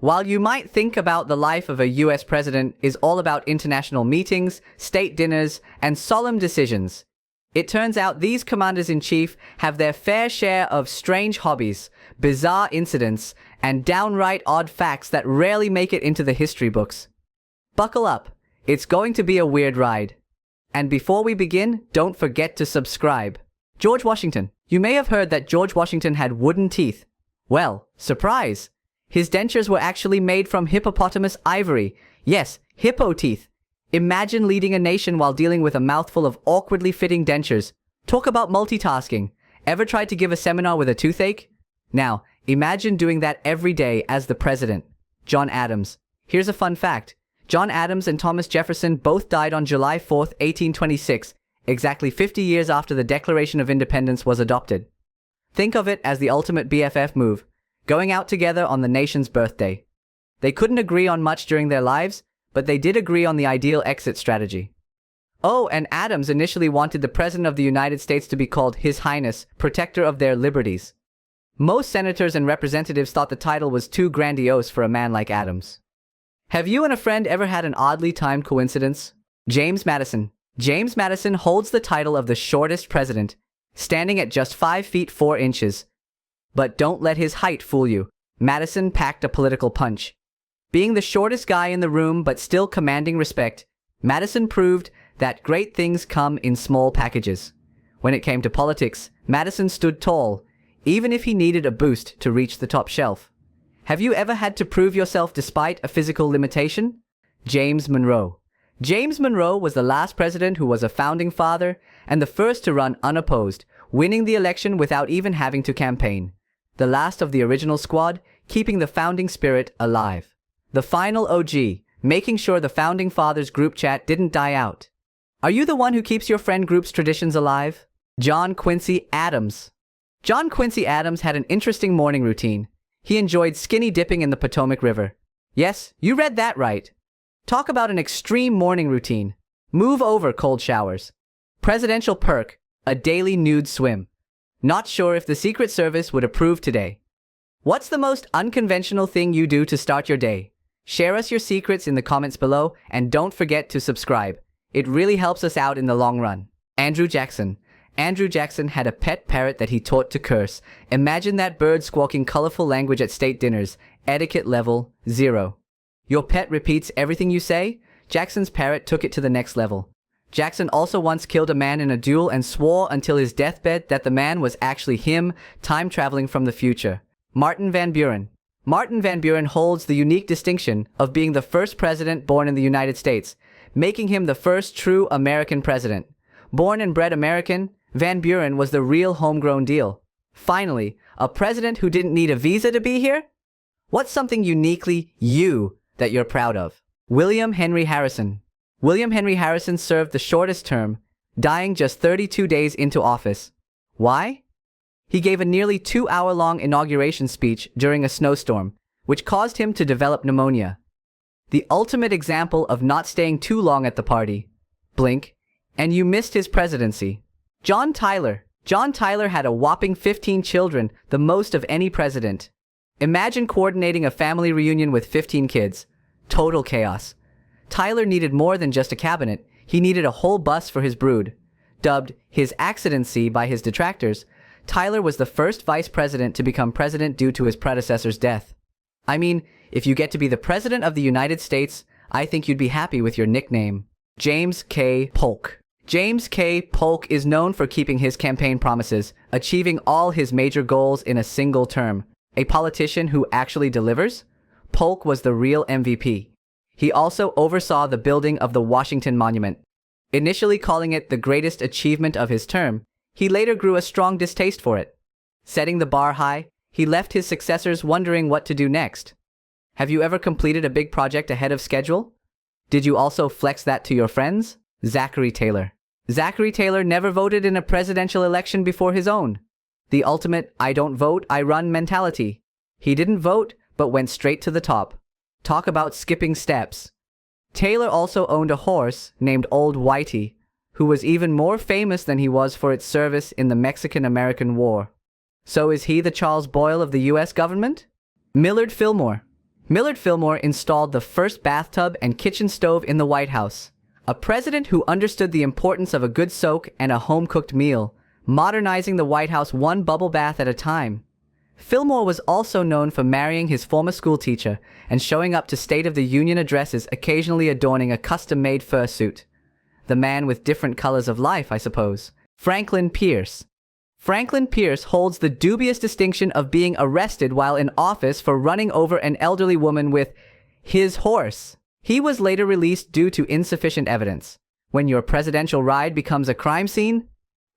While you might think about the life of a US president is all about international meetings, state dinners, and solemn decisions, it turns out these commanders-in-chief have their fair share of strange hobbies, bizarre incidents, and downright odd facts that rarely make it into the history books. Buckle up, it's going to be a weird ride. And before we begin, don't forget to subscribe. George Washington. You may have heard that George Washington had wooden teeth. Well, surprise! His dentures were actually made from hippopotamus ivory. Yes, hippo teeth. Imagine leading a nation while dealing with a mouthful of awkwardly fitting dentures. Talk about multitasking. Ever tried to give a seminar with a toothache? Now, imagine doing that every day as the president. John Adams. Here's a fun fact. John Adams and Thomas Jefferson both died on July 4, 1826, exactly 50 years after the Declaration of Independence was adopted. Think of it as the ultimate BFF move, going out together on the nation's birthday. They couldn't agree on much during their lives, but they did agree on the ideal exit strategy. Oh, and Adams initially wanted the President of the United States to be called His Highness, Protector of Their Liberties. Most senators and representatives thought the title was too grandiose for a man like Adams. Have you and a friend ever had an oddly timed coincidence? James Madison. James Madison holds the title of the shortest president, standing at just 5 feet 4 inches. But don't let his height fool you. Madison packed a political punch. Being the shortest guy in the room but still commanding respect, Madison proved that great things come in small packages. When it came to politics, Madison stood tall, even if he needed a boost to reach the top shelf. Have you ever had to prove yourself despite a physical limitation? James Monroe. James Monroe was the last president who was a founding father and the first to run unopposed, winning the election without even having to campaign. The last of the original squad, keeping the founding spirit alive. The final OG, making sure the founding fathers group chat didn't die out. Are you the one who keeps your friend group's traditions alive? John Quincy Adams. John Quincy Adams had an interesting morning routine. He enjoyed skinny dipping in the Potomac River. Yes, you read that right. Talk about an extreme morning routine. Move over cold showers. Presidential perk, a daily nude swim. Not sure if the Secret Service would approve today. What's the most unconventional thing you do to start your day? Share us your secrets in the comments below and don't forget to subscribe. It really helps us out in the long run. Andrew Jackson. Andrew Jackson had a pet parrot that he taught to curse. Imagine that bird squawking colorful language at state dinners. Etiquette level 0. Your pet repeats everything you say? Jackson's parrot took it to the next level. Jackson also once killed a man in a duel and swore until his deathbed that the man was actually him, time traveling from the future. Martin Van Buren. Martin Van Buren holds the unique distinction of being the first president born in the United States, making him the first true American president. Born and bred American, Van Buren was the real homegrown deal. Finally, a president who didn't need a visa to be here? What's something uniquely you that you're proud of? William Henry Harrison. William Henry Harrison served the shortest term, dying just 32 days into office. Why? He gave a nearly 2-hour-long inauguration speech during a snowstorm, which caused him to develop pneumonia. The ultimate example of not staying too long at the party. Blink, and you missed his presidency. John Tyler. John Tyler had a whopping 15 children, the most of any president. Imagine coordinating a family reunion with 15 kids. Total chaos. Tyler needed more than just a cabinet. He needed a whole bus for his brood. Dubbed his accidency by his detractors, Tyler was the first vice president to become president due to his predecessor's death. I mean, if you get to be the president of the United States, I think you'd be happy with your nickname. James K. Polk. James K. Polk is known for keeping his campaign promises, achieving all his major goals in a single term. A politician who actually delivers? Polk was the real MVP. He also oversaw the building of the Washington Monument. Initially calling it the greatest achievement of his term, he later grew a strong distaste for it. Setting the bar high, he left his successors wondering what to do next. Have you ever completed a big project ahead of schedule? Did you also flex that to your friends? Zachary Taylor. Zachary Taylor never voted in a presidential election before his own. The ultimate I don't vote, I run mentality. He didn't vote, but went straight to the top. Talk about skipping steps. Taylor also owned a horse named Old Whitey, who was even more famous than he was for its service in the Mexican-American War. So is he the Charles Boyle of the US government? Millard Fillmore. Millard Fillmore installed the first bathtub and kitchen stove in the White House. A president who understood the importance of a good soak and a home-cooked meal, modernizing the White House one bubble bath at a time. Fillmore was also known for marrying his former schoolteacher and showing up to State of the Union addresses, occasionally adorning a custom-made fursuit. The man with different colors of life, I suppose. Franklin Pierce. Franklin Pierce holds the dubious distinction of being arrested while in office for running over an elderly woman with his horse. He was later released due to insufficient evidence. When your presidential ride becomes a crime scene?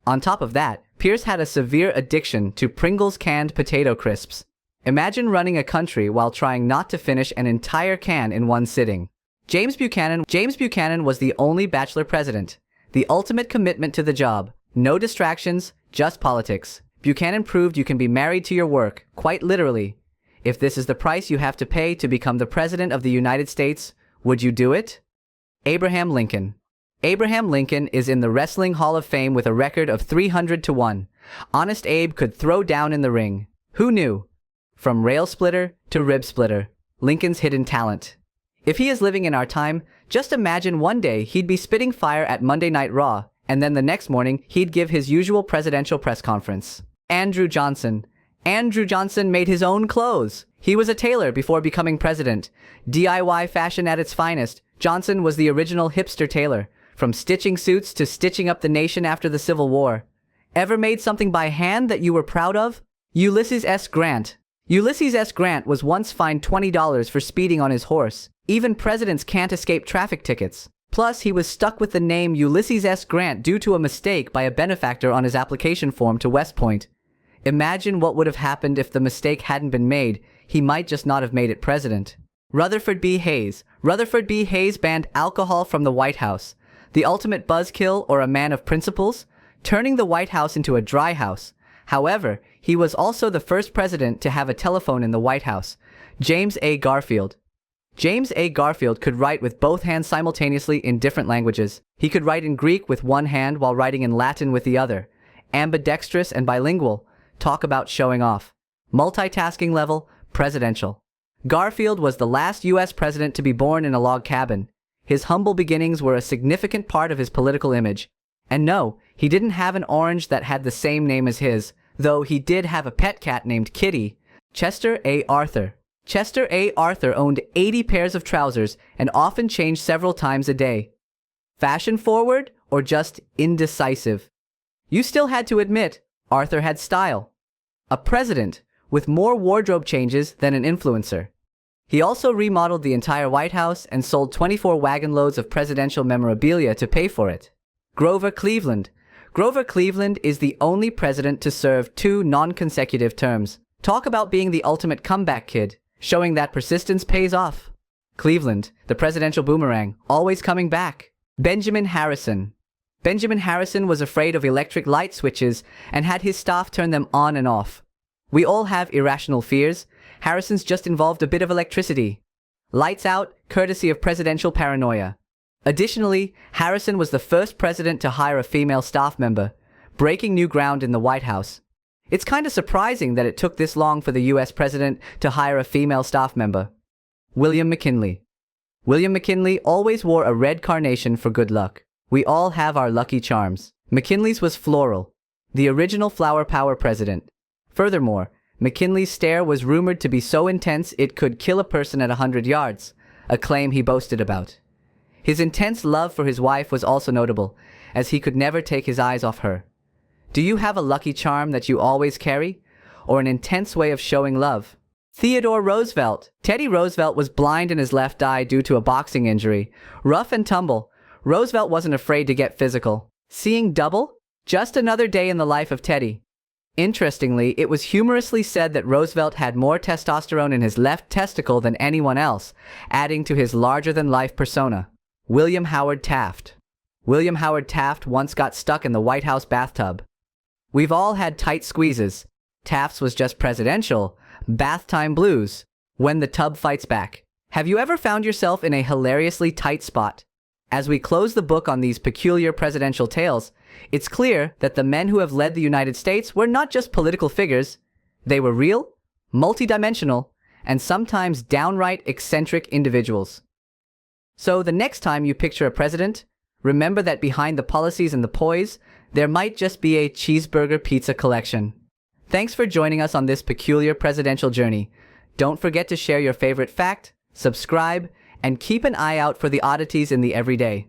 On top of that, Pierce had a severe addiction to Pringles canned potato crisps. Imagine running a country while trying not to finish an entire can in one sitting. James Buchanan was the only bachelor president. The ultimate commitment to the job. No distractions, just politics. Buchanan proved you can be married to your work, quite literally. If this is the price you have to pay to become the President of the United States, would you do it? Abraham Lincoln. Abraham Lincoln is in the Wrestling Hall of Fame with a record of 300-1. Honest Abe could throw down in the ring. Who knew? From rail splitter to rib splitter, Lincoln's hidden talent. If he is living in our time, just imagine one day he'd be spitting fire at Monday Night Raw, and then the next morning he'd give his usual presidential press conference. Andrew Johnson. Andrew Johnson made his own clothes. He was a tailor before becoming president. DIY fashion at its finest. Johnson was the original hipster tailor, from stitching suits to stitching up the nation after the Civil War. Ever made something by hand that you were proud of? Ulysses S. Grant. Ulysses S. Grant was once fined $20 for speeding on his horse. Even presidents can't escape traffic tickets. Plus, he was stuck with the name Ulysses S. Grant due to a mistake by a benefactor on his application form to West Point. Imagine what would have happened if the mistake hadn't been made. He might just not have made it president. Rutherford B. Hayes. Rutherford B. Hayes banned alcohol from the White House. The ultimate buzzkill or a man of principles, turning the White House into a dry house. However, he was also the first president to have a telephone in the White House. James A. Garfield. James A. Garfield could write with both hands simultaneously in different languages. He could write in Greek with one hand while writing in Latin with the other. Ambidextrous and bilingual. Talk about showing off. Multitasking level, presidential. Garfield was the last U.S. president to be born in a log cabin. His humble beginnings were a significant part of his political image. And no, he didn't have an orange that had the same name as his, though he did have a pet cat named Kitty. Chester A. Arthur. Chester A. Arthur owned 80 pairs of trousers and often changed several times a day. Fashion forward or just indecisive? You still had to admit, Arthur had style. A president with more wardrobe changes than an influencer. He also remodeled the entire White House and sold 24 wagon loads of presidential memorabilia to pay for it. Grover Cleveland. Grover Cleveland is the only president to serve 2 non-consecutive terms. Talk about being the ultimate comeback kid, showing that persistence pays off. Cleveland, the presidential boomerang, always coming back. Benjamin Harrison. Benjamin Harrison was afraid of electric light switches and had his staff turn them on and off. We all have irrational fears. Harrison's just involved a bit of electricity. Lights out, courtesy of presidential paranoia. Additionally, Harrison was the first president to hire a female staff member, breaking new ground in the White House. It's kind of surprising that it took this long for the U.S. president to hire a female staff member. William McKinley. William McKinley always wore a red carnation for good luck. We all have our lucky charms. McKinley's was floral, the original flower power president. Furthermore, McKinley's stare was rumored to be so intense it could kill a person at 100 yards, a claim he boasted about. His intense love for his wife was also notable, as he could never take his eyes off her. Do you have a lucky charm that you always carry, or an intense way of showing love? Theodore Roosevelt. Teddy Roosevelt was blind in his left eye due to a boxing injury. Rough and tumble, Roosevelt wasn't afraid to get physical. Seeing double? Just another day in the life of Teddy. Interestingly, it was humorously said that Roosevelt had more testosterone in his left testicle than anyone else, adding to his larger-than-life persona. William Howard Taft. William Howard Taft once got stuck in the White House bathtub. We've all had tight squeezes. Taft's was just presidential. Bath time blues. When the tub fights back. Have you ever found yourself in a hilariously tight spot? As we close the book on these peculiar presidential tales, it's clear that the men who have led the United States were not just political figures. They were real, multidimensional, and sometimes downright eccentric individuals. So the next time you picture a president, remember that behind the policies and the poise, there might just be a cheeseburger pizza collection. Thanks for joining us on this peculiar presidential journey. Don't forget to share your favorite fact, subscribe, and keep an eye out for the oddities in the everyday.